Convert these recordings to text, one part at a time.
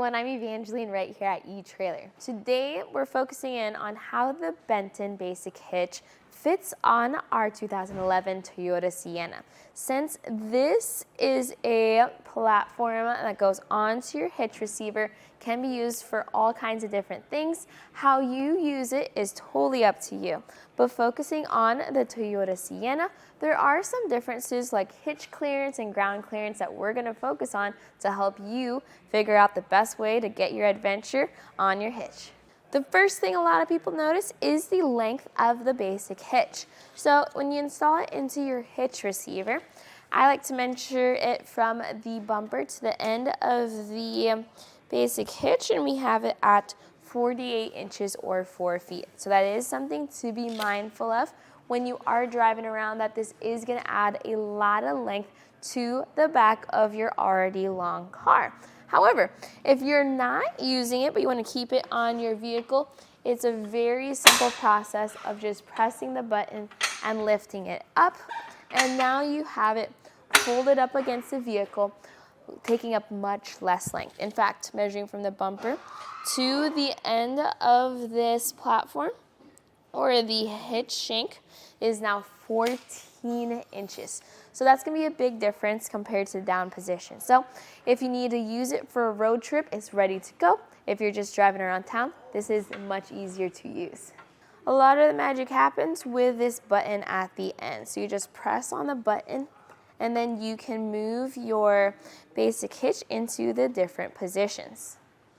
everyone, I'm Evangeline right here at eTrailer. Today we're focusing in on how the Benton Basic Hitch fits on our 2011 Toyota Sienna. Since this is a platform that goes onto your hitch receiver, can be used for all kinds of different things, how you use it is totally up to you. But focusing on the Toyota Sienna, there are some differences like hitch clearance and ground clearance that we're going to focus on to help you figure out the best way to get your adventure on your hitch. The first thing a lot of people notice is the length of the basic hitch. So when you install it into your hitch receiver, I like to measure it from the bumper to the end of the basic hitch, and we have it at 48 inches or 4 feet. So that is something to be mindful of when you are driving around, that this is going to add a lot of length to the back of your already long car. However, if you're not using it but you want to keep it on your vehicle, it's a very simple process of just pressing the button and lifting it up, and now you have it folded up against the vehicle, taking up much less length. In fact, measuring from the bumper to the end of this platform or the hitch shank is now 14 inches. So that's going to be a big difference compared to the down position. So if you need to use it for a road trip, it's ready to go. If you're just driving around town, this is much easier to use. A lot of the magic happens with this button at the end. So you just press on the button, and then you can move your basic hitch into the different positions.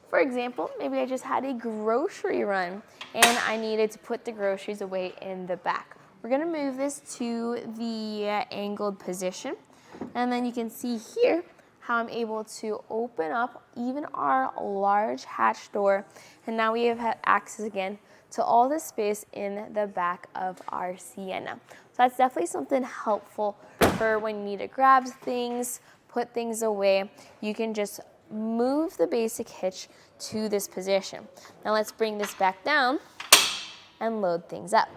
For example, maybe I just had a grocery run and I needed to put the groceries away in the back. We're going to move this to the angled position, and then you can see here how I'm able to open up even our large hatch door, and now we have access again to all the space in the back of our Sienna. So that's definitely something helpful for when you need to grab things, put things away. You can just move the basic hitch to this position. Now let's bring this back down and load things up.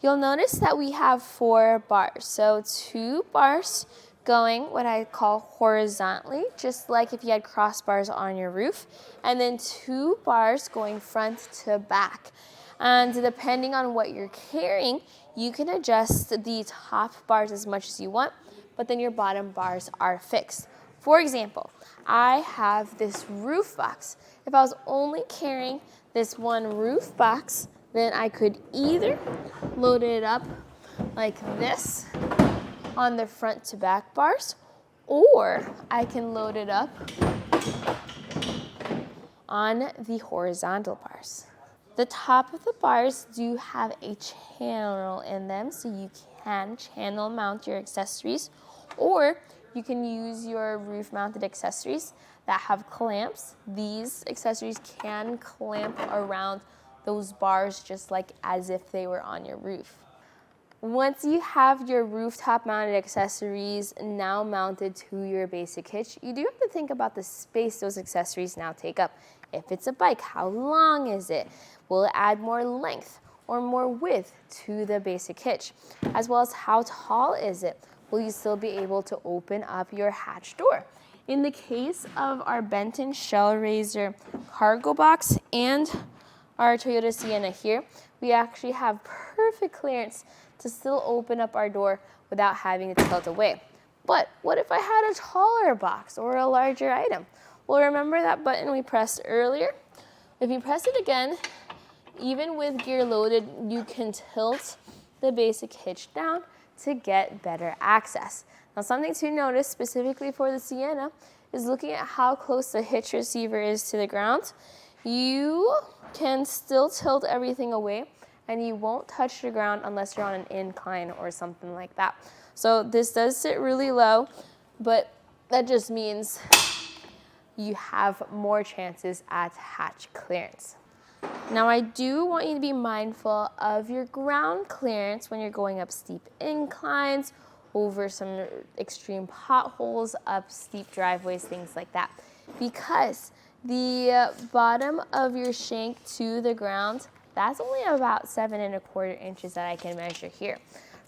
You'll notice that we have 4 bars. So 2 bars going what I call horizontally, just like if you had crossbars on your roof, and then 2 bars going front to back. And depending on what you're carrying, you can adjust the top bars as much as you want, but then your bottom bars are fixed. For example, I have this roof box. If I was only carrying this one roof box, then I could either load it up like this on the front to back bars, or I can load it up on the horizontal bars. The top of the bars do have a channel in them, so you can channel mount your accessories, or you can use your roof mounted accessories that have clamps. These accessories can clamp around those bars just like as if they were on your roof. Once you have your rooftop mounted accessories now mounted to your basic hitch, you do have to think about the space those accessories now take up. If it's a bike, how long is it? Will it add more length or more width to the basic hitch? As well as how tall is it? Will you still be able to open up your hatch door? In the case of our Benton Shell Raiser cargo box and our Toyota Sienna here, we actually have perfect clearance to still open up our door without having to tilt away. But what if I had a taller box or a larger item? Well, remember that button we pressed earlier? If you press it again, even with gear loaded, you can tilt the basic hitch down to get better access. Now, something to notice specifically for the Sienna is looking at how close the hitch receiver is to the ground. You can still tilt everything away, and you won't touch the ground unless you're on an incline or something like that. So this does sit really low, but that just means you have more chances at hatch clearance. Now, I do want you to be mindful of your ground clearance when you're going up steep inclines, over some extreme potholes, up steep driveways, things like that. Because the bottom of your shank to the ground, that's only about 7¼ inches that I can measure here.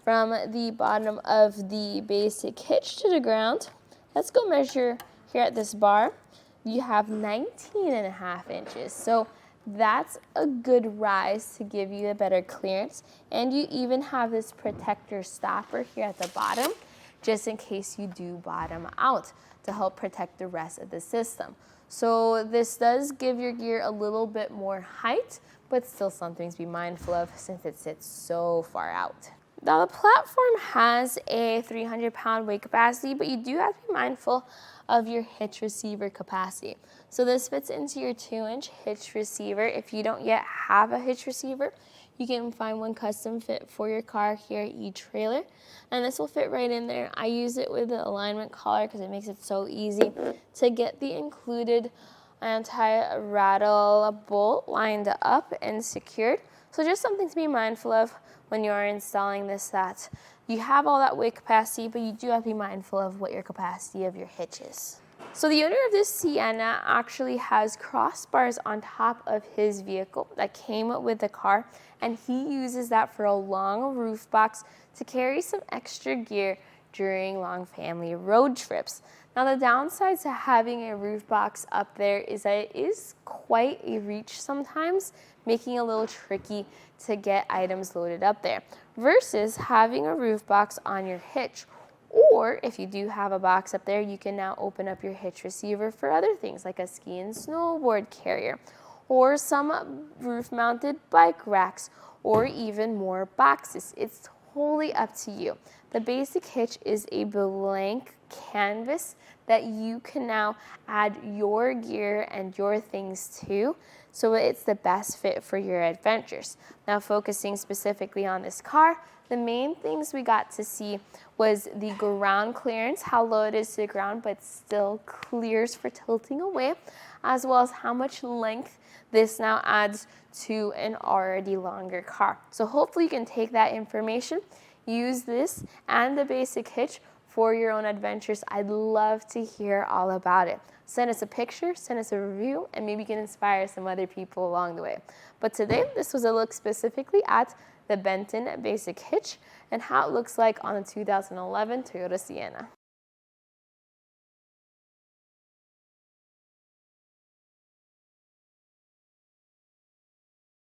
From the bottom of the basic hitch to the ground, let's go measure here at this bar. you have 19.5 inches. So that's a good rise to give you a better clearance. And you even have this protector stopper here at the bottom, just in case you do bottom out, to help protect the rest of the system. So this does give your gear a little bit more height, but still something to be mindful of since it sits so far out. Now the platform has a 300-pound weight capacity, but you do have to be mindful of your hitch receiver capacity. So this fits into your 2-inch hitch receiver. If you don't yet have a hitch receiver, you can find one custom fit for your car here at eTrailer, and this will fit right in there. I use it with the alignment collar because it makes it so easy to get the included anti-rattle bolt lined up and secured. So just something to be mindful of when you are installing this, that you have all that weight capacity, but you do have to be mindful of what your capacity of your hitch is. So the owner of this Sienna actually has crossbars on top of his vehicle that came with the car, and he uses that for a long roof box to carry some extra gear during long family road trips. Now the downside to having a roof box up there is that it is quite a reach sometimes, making it a little tricky to get items loaded up there, versus having a roof box on your hitch. Or if you do have a box up there, you can now open up your hitch receiver for other things like a ski and snowboard carrier, or some roof-mounted bike racks, or even more boxes. It's totally up to you. The Basic Hitch is a blank canvas that you can now add your gear and your things to, so it's the best fit for your adventures. Now focusing specifically on this car, the main things we got to see was the ground clearance, how low it is to the ground, but still clears for tilting away, as well as how much length this now adds to an already longer car. So hopefully you can take that information, use this and the Basic Hitch for your own adventures. I'd love to hear all about it. Send us a picture, send us a review, and maybe you can inspire some other people along the way. But today, this was a look specifically at the Benton Basic Hitch and how it looks like on the 2011 Toyota Sienna.